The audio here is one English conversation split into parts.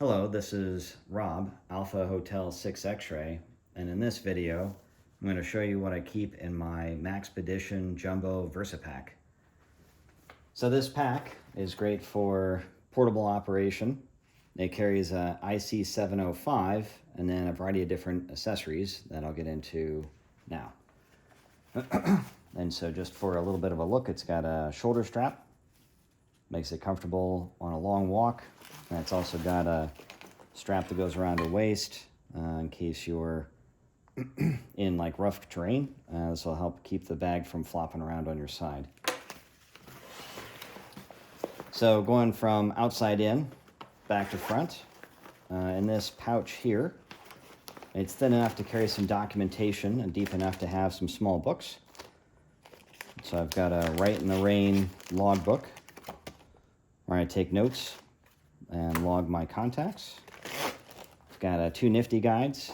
Hello, this is Rob, Alpha Hotel 6 X-Ray, and in this video I'm going to show you what I keep in my Maxpedition Jumbo Versipack. So this pack is great for portable operation. It carries a IC-705 and then a variety of different accessories that I'll get into now. And so just for a little bit of a look, it's got a shoulder strap, makes it comfortable on a long walk. And it's also got a strap that goes around your waist in case you're in like rough terrain. This will help keep the bag from flopping around on your side. So going from outside in, back to front, in this pouch here, it's thin enough to carry some documentation and deep enough to have some small books. So I've got a Right in the Rain logbook where I take notes and log my contacts. I've got two Nifty guides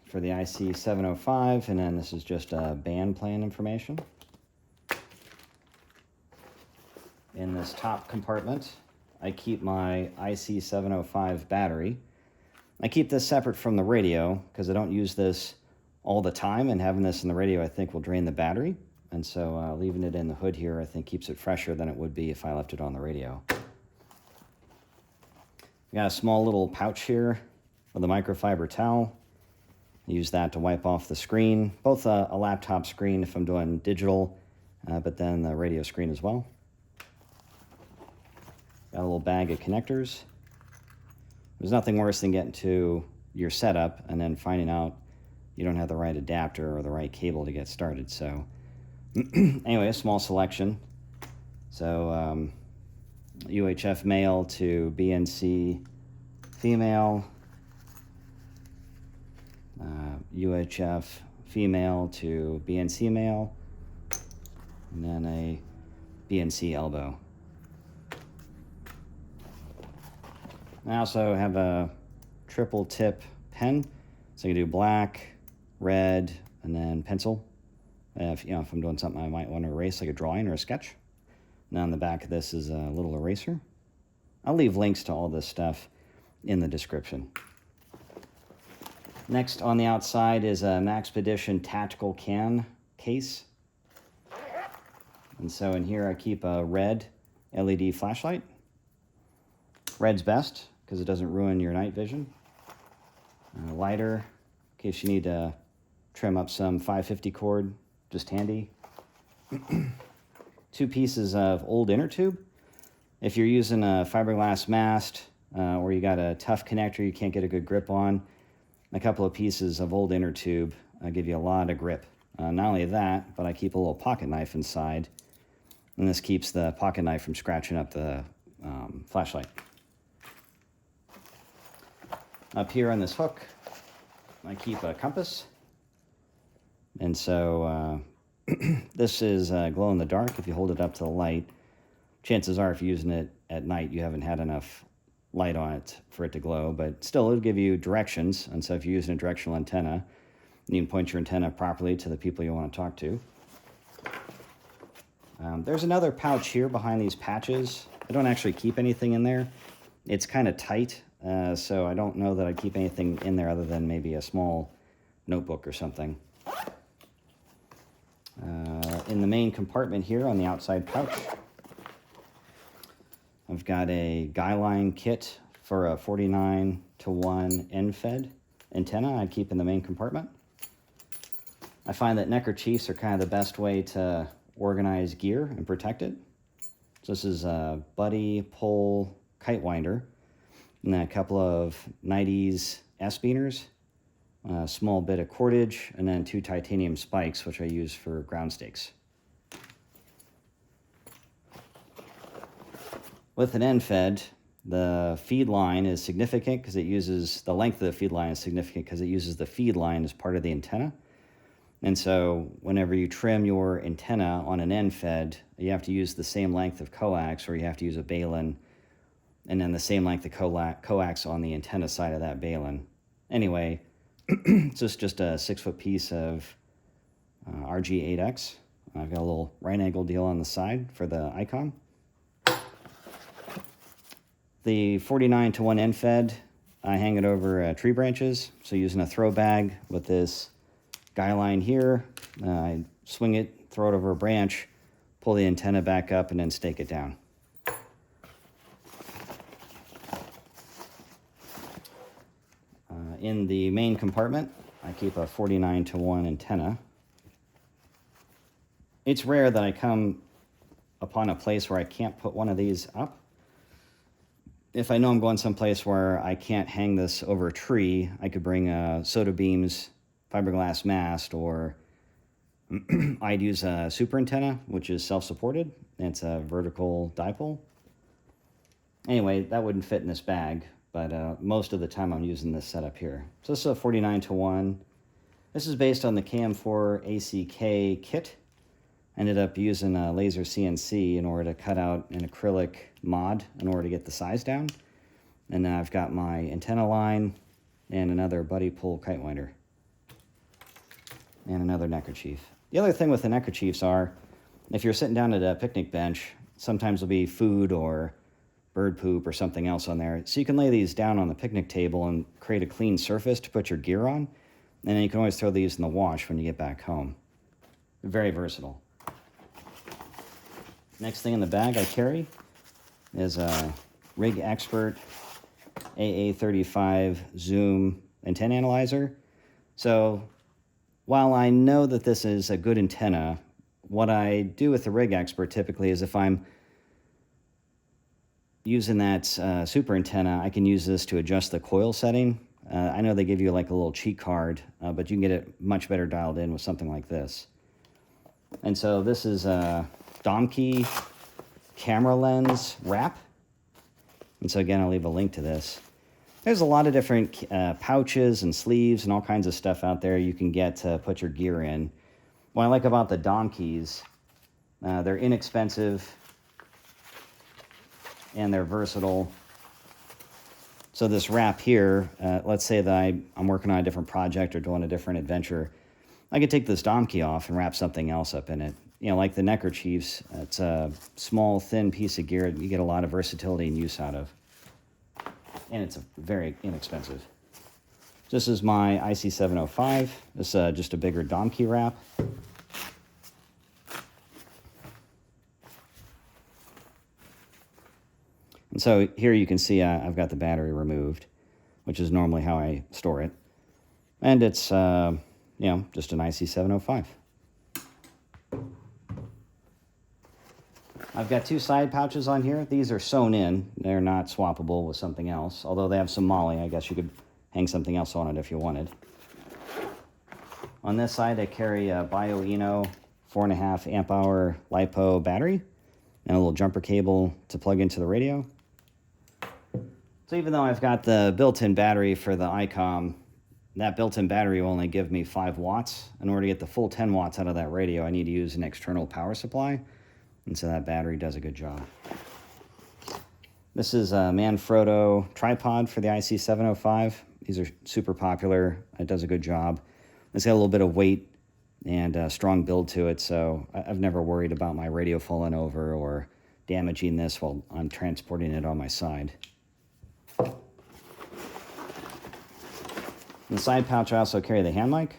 for the IC-705, and then this is just band plan information. In this top compartment, I keep my IC-705 battery. I keep this separate from the radio because I don't use this all the time, and having this in the radio I think will drain the battery. And so leaving it in the hood here I think keeps it fresher than it would be if I left it on the radio. I got a small little pouch here with a microfiber towel. I use that to wipe off the screen, both a laptop screen if I'm doing digital, but then the radio screen as well. Got a little bag of connectors. There's nothing worse than getting to your setup and then finding out you don't have the right adapter or the right cable to get started. So anyway, a small selection. So UHF male to BNC female, UHF female to BNC male, and then a BNC elbow. I also have a triple tip pen, so you can do black, red, and then pencil. If I'm doing something I might want to erase, like a drawing or a sketch. Now on the back of this is a little eraser. I'll leave links to all this stuff in the description. Next on the outside is a Maxpedition tactical can case. And so in here I keep a red LED flashlight. Red's best because it doesn't ruin your night vision. A lighter in case you need to trim up some 550 cord, just handy. Two pieces of old inner tube. If you're using a fiberglass mast or you got a tough connector you can't get a good grip on, a couple of pieces of old inner tube give you a lot of grip. Not only that, but I keep a little pocket knife inside, and this keeps the pocket knife from scratching up the flashlight. Up here on this hook, I keep a compass. And so this is glow in the dark. If you hold it up to the light, chances are if you're using it at night, you haven't had enough light on it for it to glow, but still it'll give you directions. And so if you're using a directional antenna, you can point your antenna properly to the people you want to talk to. There's another pouch here behind these patches. I don't actually keep anything in there. It's kind of tight, so I don't know that I keep anything in there other than maybe a small notebook or something. In the main compartment here on the outside pouch, I've got a guy line kit for a 49:1 end-fed antenna I keep in the main compartment. I find that neckerchiefs are kind of the best way to organize gear and protect it. So this is a Buddipole kite winder, and then a couple of Nitize S-beaners, a small bit of cordage, and then two titanium spikes, which I use for ground stakes. With an end fed, the feed line is significant because it uses, the length of the feed line is significant because it uses the feed line as part of the antenna. And so whenever you trim your antenna on an end fed, you have to use the same length of coax, or you have to use a balun, and then the same length of coax on the antenna side of that balun. Anyway, so it's just a 6-foot piece of RG8X. I've got a little right angle deal on the side for the Icom. the 49-to-1 end fed, I hang it over tree branches. So using a throw bag with this guy line here, I swing it, throw it over a branch, pull the antenna back up, and then stake it down. In the main compartment, I keep a 49-to-1 antenna. It's rare that I come upon a place where I can't put one of these up. If I know I'm going someplace where I can't hang this over a tree, I could bring a Soda Beams fiberglass mast, or I'd use a super antenna, which is self-supported. It's a vertical dipole. Anyway, that wouldn't fit in this bag, but most of the time I'm using this setup here. So this is a 49-to-1. This is based on the KM4 ACK kit. Ended up using a laser CNC in order to cut out an acrylic mod in order to get the size down. And then I've got my antenna line and another Buddipole kite winder. And another neckerchief. The other thing with the neckerchiefs are, if you're sitting down at a picnic bench, sometimes there'll be food or bird poop or something else on there. So you can lay these down on the picnic table and create a clean surface to put your gear on. And then you can always throw these in the wash when you get back home. Very versatile. Next thing in the bag I carry is a RigExpert AA35 zoom antenna analyzer. So while I know that this is a good antenna, what I do with the RigExpert typically is if I'm using that super antenna, I can use this to adjust the coil setting. I know they give you like a little cheat card, but you can get it much better dialed in with something like this. And so this is a Domke camera lens wrap. And so again, I'll leave a link to this. There's a lot of different pouches and sleeves and all kinds of stuff out there you can get to put your gear in. What I like about the Domkes, they're inexpensive and they're versatile. So this wrap here, let's say that I'm working on a different project or doing a different adventure, I could take this Domke off and wrap something else up in it. You know, like the neckerchiefs, it's a small, thin piece of gear that you get a lot of versatility and use out of. And it's very inexpensive. This is my IC-705. This is just a bigger Domke wrap. And so here you can see I've got the battery removed, which is normally how I store it. And it's, you know, just an IC-705. I've got two side pouches on here. These are sewn in. They're not swappable with something else. Although they have some moly, I guess you could hang something else on it if you wanted. On this side, I carry a Bioenno 4.5 amp hour LiPo battery and a little jumper cable to plug into the radio. So even though I've got the built-in battery for the Icom, that built-in battery will only give me 5 watts. In order to get the full 10 watts out of that radio, I need to use an external power supply. And so that battery does a good job. This is a Manfrotto tripod for the IC-705. These are super popular. It does a good job. It's got a little bit of weight and a strong build to it, so I've never worried about my radio falling over or damaging this while I'm transporting it on my side. In the side pouch, I also carry the hand mic.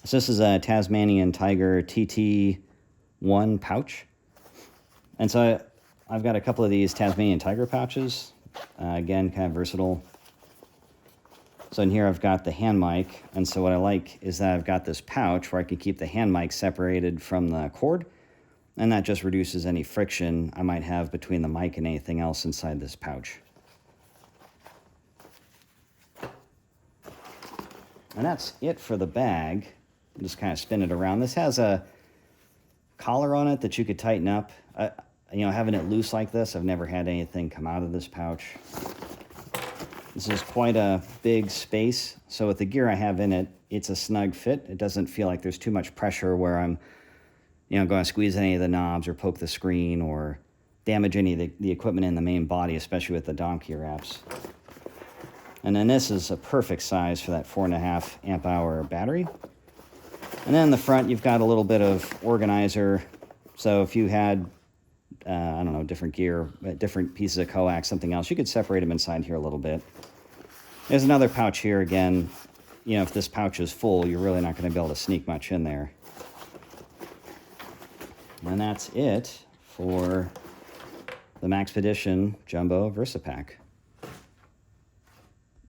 So this is a Tasmanian Tiger TT1 pouch. And so I've got a couple of these Tasmanian Tiger pouches. Again, kind of versatile. So in here I've got the hand mic, and so what I like is that I've got this pouch where I can keep the hand mic separated from the cord, and that just reduces any friction I might have between the mic and anything else inside this pouch. And that's it for the bag. Just kind of spin it around. This has a collar on it that you could tighten up. You know, having it loose like this, I've never had anything come out of this pouch. This is quite a big space, so with the gear I have in it, it's a snug fit. It doesn't feel like there's too much pressure where I'm, you know, going to squeeze any of the knobs or poke the screen or damage any of the equipment in the main body, especially with the Domke wraps. And then this is a perfect size for that 4.5 amp hour battery. And then in the front, you've got a little bit of organizer. So if you had I don't know, different gear, different pieces of coax, something else. You could separate them inside here a little bit. There's another pouch here. Again, you know, if this pouch is full, you're really not going to be able to sneak much in there. And that's it for the Maxpedition Jumbo Versipack.